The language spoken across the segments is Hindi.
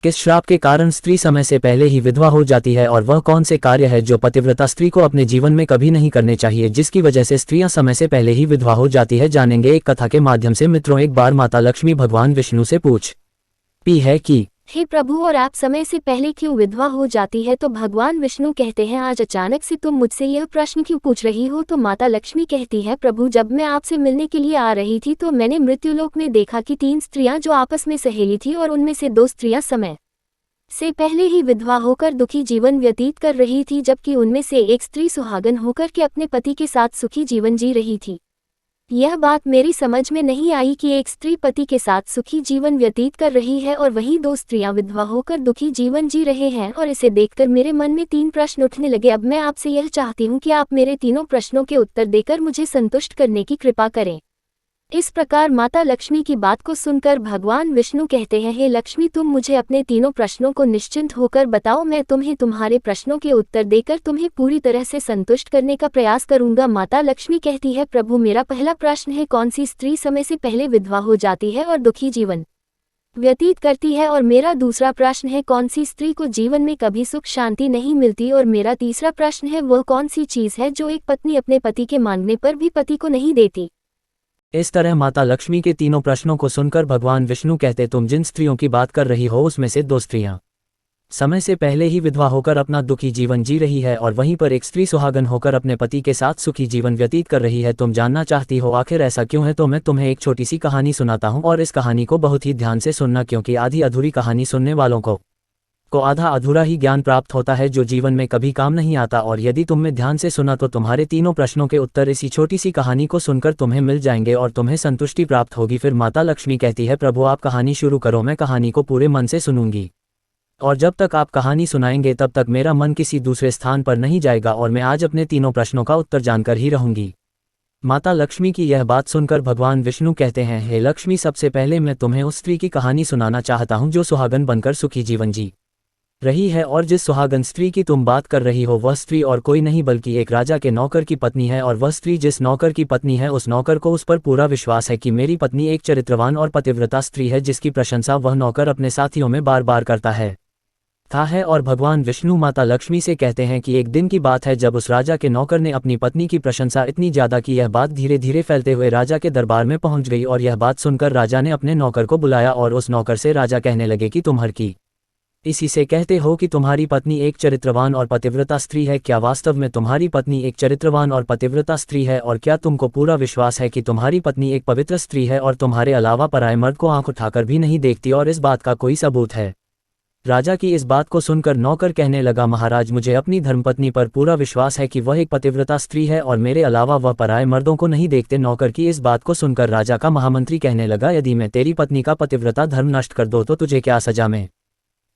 किस श्राप के कारण स्त्री समय से पहले ही विधवा हो जाती है और वह कौन से कार्य है जो पतिव्रता स्त्री को अपने जीवन में कभी नहीं करने चाहिए जिसकी वजह से स्त्रियां समय से पहले ही विधवा हो जाती है, जानेंगे एक कथा के माध्यम से। मित्रों, एक बार माता लक्ष्मी भगवान विष्णु से पूछती है कि हे प्रभु, और आप समय से पहले क्यों विधवा हो जाती है? तो भगवान विष्णु कहते हैं, आज अचानक से तुम मुझसे यह प्रश्न क्यों पूछ रही हो? तो माता लक्ष्मी कहती है, प्रभु, जब मैं आपसे मिलने के लिए आ रही थी तो मैंने मृत्युलोक में देखा कि 3 स्त्रियां जो आपस में सहेली थी और उनमें से 2 स्त्रियां समय से पहले ही विधवा होकर दुखी जीवन व्यतीत कर रही थी, जबकि उनमें से एक स्त्री सुहागन होकर के अपने पति के साथ सुखी जीवन जी रही थी। यह बात मेरी समझ में नहीं आई कि एक स्त्री पति के साथ सुखी जीवन व्यतीत कर रही है और वहीं 2 स्त्रियां विधवा होकर दुखी जीवन जी रहे हैं, और इसे देखकर मेरे मन में 3 प्रश्न उठने लगे। अब मैं आपसे यह चाहती हूँ कि आप मेरे तीनों प्रश्नों के उत्तर देकर मुझे संतुष्ट करने की कृपा करें। इस प्रकार माता लक्ष्मी की बात को सुनकर भगवान विष्णु कहते हैं, हे लक्ष्मी, तुम मुझे अपने तीनों प्रश्नों को निश्चिंत होकर बताओ, मैं तुम्हें तुम्हारे प्रश्नों के उत्तर देकर तुम्हें पूरी तरह से संतुष्ट करने का प्रयास करूंगा। माता लक्ष्मी कहती है, प्रभु, मेरा पहला प्रश्न है, कौन सी स्त्री समय से पहले विधवा हो जाती है और दुखी जीवन व्यतीत करती है? और मेरा दूसरा प्रश्न है, कौन सी स्त्री को जीवन में कभी सुख शांति नहीं मिलती? और मेरा तीसरा प्रश्न है, वह कौन सी चीज है जो एक पत्नी अपने पति के मांगने पर भी पति को नहीं देती? इस तरह माता लक्ष्मी के तीनों प्रश्नों को सुनकर भगवान विष्णु कहते, तुम जिन स्त्रियों की बात कर रही हो उसमें से 2 स्त्रियां समय से पहले ही विधवा होकर अपना दुखी जीवन जी रही है और वहीं पर एक स्त्री सुहागन होकर अपने पति के साथ सुखी जीवन व्यतीत कर रही है। तुम जानना चाहती हो आखिर ऐसा क्यों है? तो मैं तुम्हें एक छोटी सी कहानी सुनाता हूँ और इस कहानी को बहुत ही ध्यान से सुनना, क्योंकि आधी अधूरी कहानी सुनने वालों को आधा अधूरा ही ज्ञान प्राप्त होता है जो जीवन में कभी काम नहीं आता। और यदि तुमने ध्यान से सुना तो तुम्हारे तीनों प्रश्नों के उत्तर इसी छोटी सी कहानी को सुनकर तुम्हें मिल जाएंगे और तुम्हें संतुष्टि प्राप्त होगी। फिर माता लक्ष्मी कहती है, प्रभु, आप कहानी शुरू करो, मैं कहानी को पूरे मन से सुनूंगी और जब तक आप कहानी सुनाएंगे तब तक मेरा मन किसी दूसरे स्थान पर नहीं जाएगा और मैं आज अपने तीनों प्रश्नों का उत्तर जानकर ही रहूंगी। माता लक्ष्मी की यह बात सुनकर भगवान विष्णु कहते हैं, हे लक्ष्मी, सबसे पहले मैं तुम्हें उस स्त्री की कहानी सुनाना चाहता हूँ जो सुहागन बनकर सुखी जीवन जी रही है। और जिस सुहागन स्त्री की तुम बात कर रही हो वह स्त्री और कोई नहीं बल्कि एक राजा के नौकर की पत्नी है। और वह स्त्री जिस नौकर की पत्नी है उस नौकर को उस पर पूरा विश्वास है कि मेरी पत्नी एक चरित्रवान और पतिव्रता स्त्री है, जिसकी प्रशंसा वह नौकर अपने साथियों में बार बार करता है। और भगवान विष्णु माता लक्ष्मी से कहते हैं कि एक दिन की बात है जब उस राजा के नौकर ने अपनी पत्नी की प्रशंसा इतनी ज्यादा की यह बात धीरे धीरे फैलते हुए राजा के दरबार में पहुंच गई। और यह बात सुनकर राजा ने अपने नौकर को बुलाया और उस नौकर से राजा कहने लगे कि तुम हर की इसी से कहते हो कि तुम्हारी पत्नी एक चरित्रवान और पतिव्रता स्त्री है। क्या वास्तव में तुम्हारी पत्नी एक चरित्रवान और पतिव्रता स्त्री है? और क्या तुमको पूरा विश्वास है कि तुम्हारी पत्नी एक पवित्र स्त्री है और तुम्हारे अलावा पराये मर्द को आंख उठाकर भी नहीं देखती और इस बात का कोई सबूत है? राजा की इस बात को सुनकर नौकर कहने लगा, महाराज, मुझे अपनी धर्मपत्नी पर पूरा विश्वास है कि वह एक पतिव्रता स्त्री है और मेरे अलावा वह पराये मर्दों को नहीं देखते। नौकर की इस बात को सुनकर राजा का महामंत्री कहने लगा, यदि मैं तेरी पत्नी का पतिव्रता धर्म नष्ट कर दूं तो तुझे क्या सजा में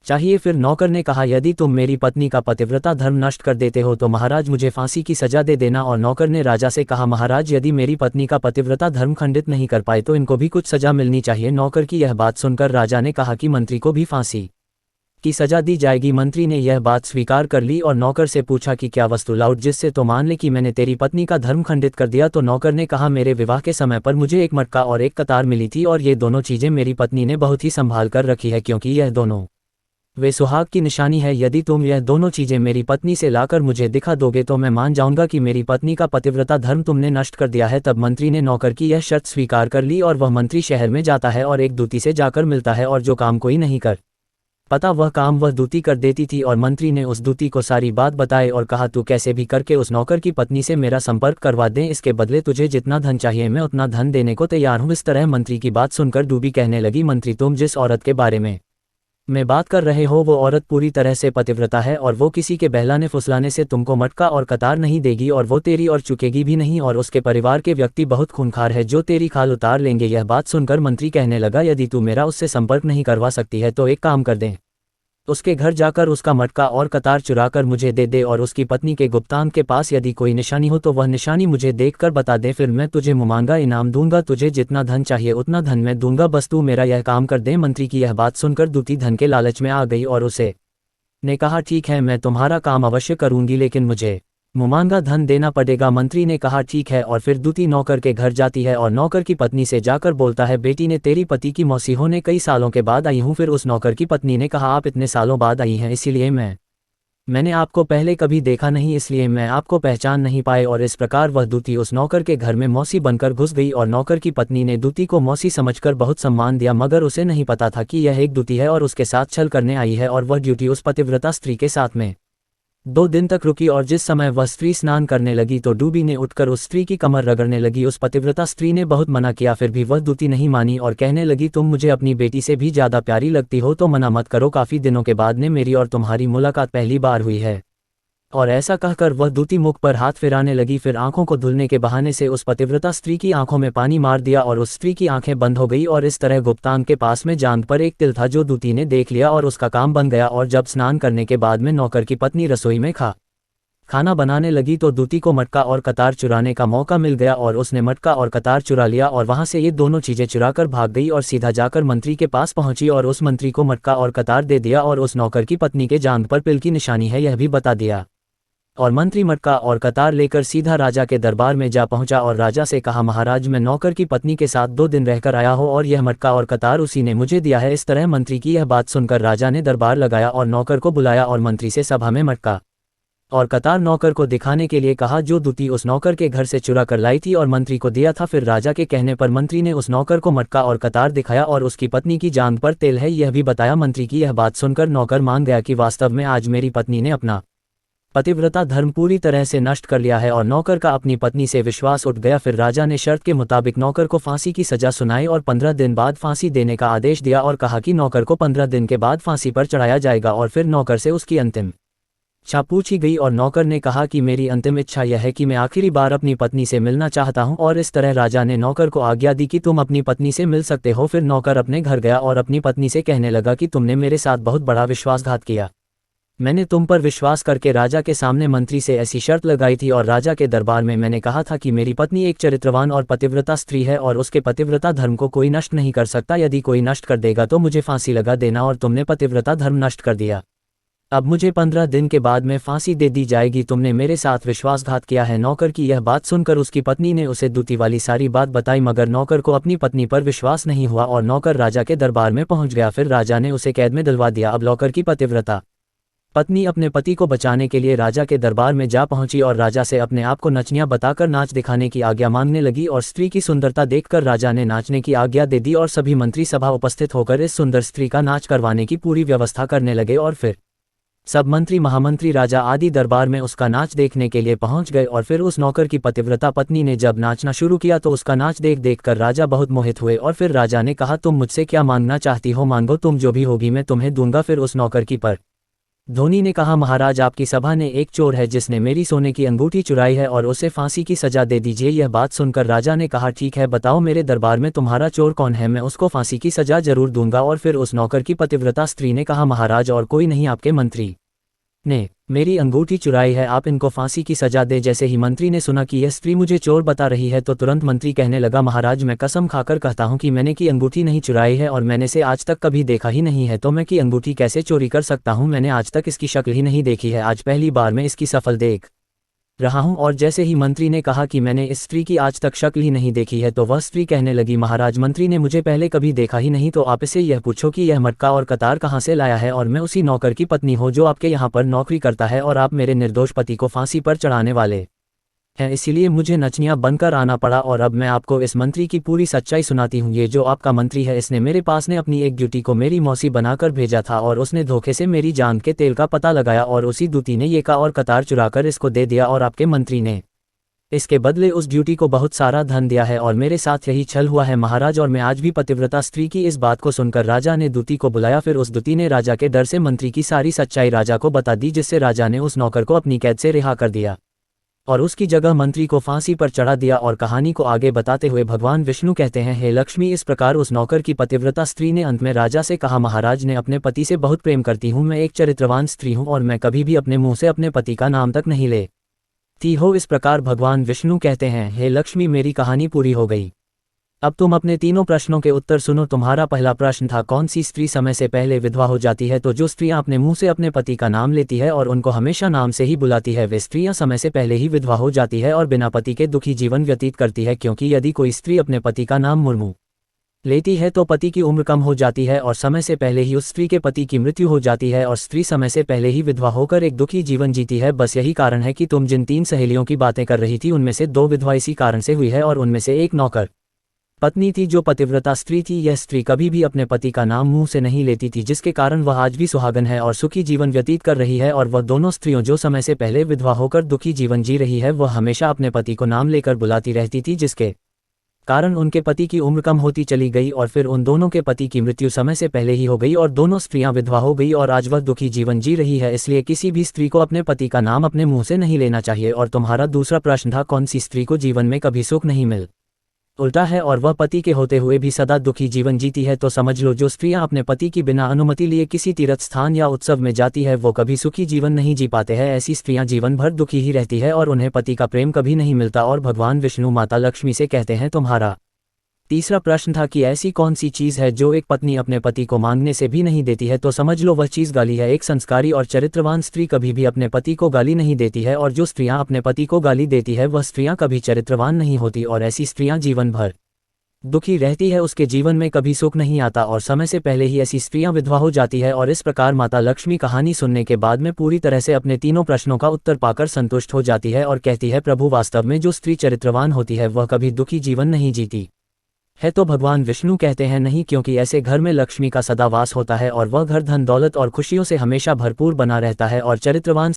चाहिए? फिर नौकर ने कहा, यदि तुम मेरी पत्नी का पतिव्रता धर्म नष्ट कर देते हो तो महाराज मुझे फांसी की सजा दे देना। और नौकर ने राजा से कहा, महाराज, यदि मेरी पत्नी का पतिव्रता धर्म खंडित नहीं कर पाए तो इनको भी कुछ सजा मिलनी चाहिए। नौकर की यह बात सुनकर राजा ने कहा कि मंत्री को भी फांसी की सजा दी जाएगी। मंत्री ने यह बात स्वीकार कर ली और नौकर से पूछा कि क्या वस्तु लाऊं जिससे तो मान ले कि मैंने तेरी पत्नी का धर्म खंडित कर दिया। तो नौकर ने कहा, मेरे विवाह के समय पर मुझे एक मटका और एक कतार मिली थी और ये दोनों चीजें मेरी पत्नी ने बहुत ही संभाल कर रखी है, क्योंकि यह दोनों वे सुहाग की निशानी है। यदि तुम यह दोनों चीजें मेरी पत्नी से लाकर मुझे दिखा दोगे तो मैं मान जाऊंगा कि मेरी पत्नी का पतिव्रता धर्म तुमने नष्ट कर दिया है। तब मंत्री ने नौकर की यह शर्त स्वीकार कर ली और वह मंत्री शहर में जाता है और एक दूती से जाकर मिलता है और जो काम कोई नहीं कर पता वह काम वह दूती कर देती थी। और मंत्री ने उस दूती को सारी बात बताई और कहा, तू कैसे भी करके उस नौकर की पत्नी से मेरा संपर्क करवा दे, इसके बदले तुझे जितना धन चाहिए मैं उतना धन देने को तैयार हूँ। इस तरह मंत्री की बात सुनकर डूबी कहने लगी, मंत्री, तुम जिस औरत के बारे में मैं बात कर रहे हो वो औरत पूरी तरह से पतिव्रता है और वो किसी के बहलाने फुसलाने से तुमको मटका और कतार नहीं देगी और वो तेरी और चुकेगी भी नहीं। और उसके परिवार के व्यक्ति बहुत खूंखार है जो तेरी खाल उतार लेंगे। यह बात सुनकर मंत्री कहने लगा, यदि तू मेरा उससे संपर्क नहीं करवा सकती है तो एक काम कर दें, उसके घर जाकर उसका मटका और कतार चुराकर मुझे दे दे और उसकी पत्नी के गुप्तांग के पास यदि कोई निशानी हो तो वह निशानी मुझे देखकर बता दे, फिर मैं तुझे मुमांगा इनाम दूंगा। तुझे जितना धन चाहिए उतना धन मैं दूंगा, बस तू मेरा यह काम कर दे। मंत्री की यह बात सुनकर दूती धन के लालच में आ गई और उसे ने कहा, ठीक है, मैं तुम्हारा काम अवश्य करूंगी, लेकिन मुझे मुमांगा धन देना पड़ेगा। मंत्री ने कहा ठीक है, और फिर दूती नौकर के घर जाती है और नौकर की पत्नी से जाकर बोलता है, बेटी ने तेरी पति की मौसी होने कई सालों के बाद आई हूँ। फिर उस नौकर की पत्नी ने कहा, आप इतने सालों बाद आई हैं, इसीलिए मैंने आपको पहले कभी देखा नहीं, इसलिए मैं आपको पहचान नहीं पाए। और इस प्रकार वह दूती उस नौकर के घर में मौसी बनकर घुस गई और नौकर की पत्नी ने दूती को मौसी समझकर बहुत सम्मान दिया, मगर उसे नहीं पता था कि यह एक दूती है और उसके साथ छल करने आई है। और वह ड्यूटी उस पतिव्रता स्त्री के साथ में 2 दिन तक रुकी, और जिस समय वह स्त्री स्नान करने लगी तो डूबी ने उठकर उस स्त्री की कमर रगड़ने लगी। उस पतिव्रता स्त्री ने बहुत मना किया, फिर भी वह दूती नहीं मानी और कहने लगी, तुम मुझे अपनी बेटी से भी ज़्यादा प्यारी लगती हो तो मना मत करो। काफ़ी दिनों के बाद ने मेरी और तुम्हारी मुलाकात पहली बार हुई है। और ऐसा कहकर वह दूती मुख पर हाथ फिराने लगी, फिर आंखों को धुलने के बहाने से उस पतिव्रता स्त्री की आंखों में पानी मार दिया और उस स्त्री की आंखें बंद हो गई। और इस तरह गुप्तांग के पास में जांघ पर एक तिल था जो दूती ने देख लिया और उसका काम बन गया। और जब स्नान करने के बाद में नौकर की पत्नी रसोई में खाना बनाने लगी तो दूती को मटका और कतार चुराने का मौका मिल गया और उसने मटका और कतार चुरा लिया और वहां से ये दोनों चीजें चुराकर भाग गई और सीधा जाकर मंत्री के पास पहुंची और उस मंत्री को मटका और कतार दे दिया और उस नौकर की पत्नी के जांघ पर पिल की निशानी है यह भी बता दिया। और मंत्री मटका और कतार लेकर सीधा राजा के दरबार में जा पहुंचा और राजा से कहा, महाराज मैं नौकर की पत्नी के साथ 2 दिन रहकर आया हो और यह मटका और कतार उसी ने मुझे दिया है। इस तरह मंत्री की यह बात सुनकर राजा ने दरबार लगाया और नौकर को बुलाया और मंत्री से सभा में मटका और कतार नौकर को दिखाने के लिए कहा जो दूती उस नौकर के घर से चुरा कर लाई थी और मंत्री को दिया था। फिर राजा के कहने पर मंत्री ने उस नौकर को मटका और कतार दिखाया और उसकी पत्नी की जांघ पर तेल है यह भी बताया। मंत्री की यह बात सुनकर नौकर मान गया कि वास्तव में आज मेरी पत्नी ने अपना पतिव्रता धर्म पूरी तरह से नष्ट कर लिया है और नौकर का अपनी पत्नी से विश्वास उठ गया। फिर राजा ने शर्त के मुताबिक नौकर को फांसी की सजा सुनाई और 15 दिन बाद फांसी देने का आदेश दिया और कहा कि नौकर को 15 दिन के बाद फांसी पर चढ़ाया जाएगा। और फिर नौकर से उसकी अंतिम इच्छा पूछी गई और नौकर ने कहा कि मेरी अंतिम इच्छा यह है कि मैं आखिरी बार अपनी पत्नी से मिलना चाहता हूं। और इस तरह राजा ने नौकर को आज्ञा दी कि तुम अपनी पत्नी से मिल सकते हो। फिर नौकर अपने घर गया और अपनी पत्नी से कहने लगा कि तुमने मेरे साथ बहुत बड़ा विश्वासघात किया, मैंने तुम पर विश्वास करके राजा के सामने मंत्री से ऐसी शर्त लगाई थी और राजा के दरबार में मैंने कहा था कि मेरी पत्नी एक चरित्रवान और पतिव्रता स्त्री है और उसके पतिव्रता धर्म को कोई नष्ट नहीं कर सकता, यदि कोई नष्ट कर देगा तो मुझे फांसी लगा देना, और तुमने पतिव्रता धर्म नष्ट कर दिया। अब मुझे 15 दिन के बाद में फांसी दे दी जाएगी, तुमने मेरे साथ विश्वासघात किया है। नौकर की यह बात सुनकर उसकी पत्नी ने उसे दूती वाली सारी बात बताई, मगर नौकर को अपनी पत्नी पर विश्वास नहीं हुआ और नौकर राजा के दरबार में पहुंच गया। फिर राजा ने उसे कैद में डलवा दिया। अब नौकर की पतिव्रता पत्नी अपने पति को बचाने के लिए राजा के दरबार में जा पहुंची और राजा से अपने आप को नचनिया बताकर नाच दिखाने की आज्ञा मांगने लगी। और स्त्री की सुंदरता देखकर राजा ने नाचने की आज्ञा दे दी और सभी मंत्री सभा उपस्थित होकर इस सुंदर स्त्री का नाच करवाने की पूरी व्यवस्था करने लगे। और फिर सब मंत्री, महामंत्री, राजा आदि दरबार में उसका नाच देखने के लिए पहुंच गए। और फिर उस नौकर की पतिव्रता पत्नी ने जब नाचना शुरू किया तो उसका नाच देख देख कर राजा बहुत मोहित हुए। और फिर राजा ने कहा, तुम मुझसे क्या मांगना चाहती हो, मांगो, तुम जो भी होगी मैं तुम्हें दूंगा। फिर उस नौकर की पर धोनी ने कहा, महाराज आपकी सभा ने एक चोर है जिसने मेरी सोने की अंगूठी चुराई है और उसे फांसी की सजा दे दीजिए। यह बात सुनकर राजा ने कहा, ठीक है, बताओ मेरे दरबार में तुम्हारा चोर कौन है, मैं उसको फांसी की सजा जरूर दूंगा। और फिर उस नौकर की पतिव्रता स्त्री ने कहा, महाराज और कोई नहीं, आपके मंत्री ने मेरी अंगूठी चुराई है, आप इनको फांसी की सजा दे। जैसे ही मंत्री ने सुना कि यह स्त्री मुझे चोर बता रही है तो तुरंत मंत्री कहने लगा, महाराज मैं कसम खाकर कहता हूं कि मैंने की अंगूठी नहीं चुराई है और मैंने से आज तक कभी देखा ही नहीं है, तो मैं की अंगूठी कैसे चोरी कर सकता हूं, मैंने आज तक इसकी शक्ल ही नहीं देखी है, आज पहली बार मैं इसकी सफल देख रहा हूं। और जैसे ही मंत्री ने कहा कि मैंने इस स्त्री की आज तक शक्ल ही नहीं देखी है तो वह स्त्री कहने लगी, महाराज मंत्री ने मुझे पहले कभी देखा ही नहीं, तो आप इसे यह पूछो कि यह मटका और कतार कहाँ से लाया है, और मैं उसी नौकर की पत्नी हूँ जो आपके यहाँ पर नौकरी करता है और आप मेरे निर्दोष पति को फांसी पर चढ़ाने वाले हैं, इसीलिए मुझे नचनिया बनकर आना पड़ा। और अब मैं आपको इस मंत्री की पूरी सच्चाई सुनाती हूँ। ये जो आपका मंत्री है इसने मेरे पास ने अपनी एक ड्यूटी को मेरी मौसी बनाकर भेजा था और उसने धोखे से मेरी जान के तेल का पता लगाया और उसी दूती ने ये का और कतार चुराकर इसको दे दिया और आपके मंत्री ने इसके बदले उस ड्यूटी को बहुत सारा धन दिया है और मेरे साथ यही छल हुआ है महाराज। और मैं आज भी पतिव्रता स्त्री की इस बात को सुनकर राजा ने दूती को बुलाया। फिर उस दूती ने राजा के डर से मंत्री की सारी सच्चाई राजा को बता दी, जिससे राजा ने उस नौकर को अपनी कैद से रिहा कर दिया और उसकी जगह मंत्री को फांसी पर चढ़ा दिया। और कहानी को आगे बताते हुए भगवान विष्णु कहते हैं, हे लक्ष्मी, इस प्रकार उस नौकर की पतिव्रता स्त्री ने अंत में राजा से कहा, महाराज ने अपने पति से बहुत प्रेम करती हूँ, मैं एक चरित्रवान स्त्री हूँ और मैं कभी भी अपने मुंह से अपने पति का नाम तक नहीं लेती हो। इस प्रकार भगवान विष्णु कहते हैं, हे लक्ष्मी, मेरी कहानी पूरी हो गई। अब तुम अपने तीनों प्रश्नों के उत्तर सुनो। तुम्हारा पहला प्रश्न था कौन सी स्त्री समय से पहले विधवा हो जाती है। तो जो स्त्रियां अपने मुंह से अपने पति का नाम लेती है और उनको हमेशा नाम से ही बुलाती है वे स्त्रियां समय से पहले ही विधवा हो जाती है और बिना पति के दुखी जीवन व्यतीत करती है, क्योंकि यदि कोई स्त्री अपने पति का नाम मुर्मू लेती है तो पति की उम्र कम हो जाती है और समय से पहले ही उस स्त्री के पति की मृत्यु हो जाती है और स्त्री समय से पहले ही विधवा होकर एक दुखी जीवन जीती है। बस यही कारण है कि तुम जिन 3 सहेलियों की बातें कर रही थी उनमें से 2 विधवा इसी कारण से हुई है और उनमें से एक नौकर पत्नी थी जो पतिव्रता स्त्री थी। यह स्त्री कभी भी अपने पति का नाम मुंह से नहीं लेती थी, जिसके कारण वह आज भी सुहागन है और सुखी जीवन व्यतीत कर रही है। और वह दोनों स्त्रियों जो समय से पहले विधवा होकर दुखी जीवन जी रही है वह हमेशा अपने पति को नाम लेकर बुलाती रहती थी, जिसके कारण उनके पति की उम्र कम होती चली गई और फिर उन दोनों के पति की मृत्यु समय से पहले ही हो गई और दोनों स्त्रियां विधवा हो गई और आज वह दुखी जीवन जी रही है। इसलिए किसी भी स्त्री को अपने पति का नाम अपने मुंह से नहीं लेना चाहिए। और तुम्हारा दूसरा प्रश्न था कौन सी स्त्री को जीवन में कभी सुख नहीं मिल उल्टा है और वह पति के होते हुए भी सदा दुखी जीवन जीती है। तो समझ लो जो स्त्रियां अपने पति की बिना अनुमति लिए किसी तीर्थ स्थान या उत्सव में जाती है वो कभी सुखी जीवन नहीं जी पाते हैं। ऐसी स्त्रियां जीवन भर दुखी ही रहती है और उन्हें पति का प्रेम कभी नहीं मिलता। और भगवान विष्णु माता लक्ष्मी से कहते हैं तुम्हारा तीसरा प्रश्न था कि ऐसी कौन सी चीज़ है जो एक पत्नी अपने पति को मांगने से भी नहीं देती है। तो समझ लो वह चीज़ गाली है। एक संस्कारी और चरित्रवान स्त्री कभी भी अपने पति को गाली नहीं देती है और जो स्त्रियां अपने पति को गाली देती है वह स्त्रियां कभी चरित्रवान नहीं होती और ऐसी स्त्रियां जीवन भर दुखी रहती है, उसके जीवन में कभी सुख नहीं आता और समय से पहले ही ऐसी स्त्रियां विधवा हो जाती है। और इस प्रकार माता लक्ष्मी कहानी सुनने के बाद में पूरी तरह से अपने तीनों प्रश्नों का उत्तर पाकर संतुष्ट हो जाती है और कहती है प्रभु वास्तव में जो स्त्री चरित्रवान होती है वह कभी दुखी जीवन नहीं जीती है। तो भगवान विष्णु कहते हैं नहीं, क्योंकि ऐसे घर में लक्ष्मी का सदा वास होता है और वह घर धन दौलत और खुशियों से हमेशा भरपूर बना रहता है। और चरित्रवान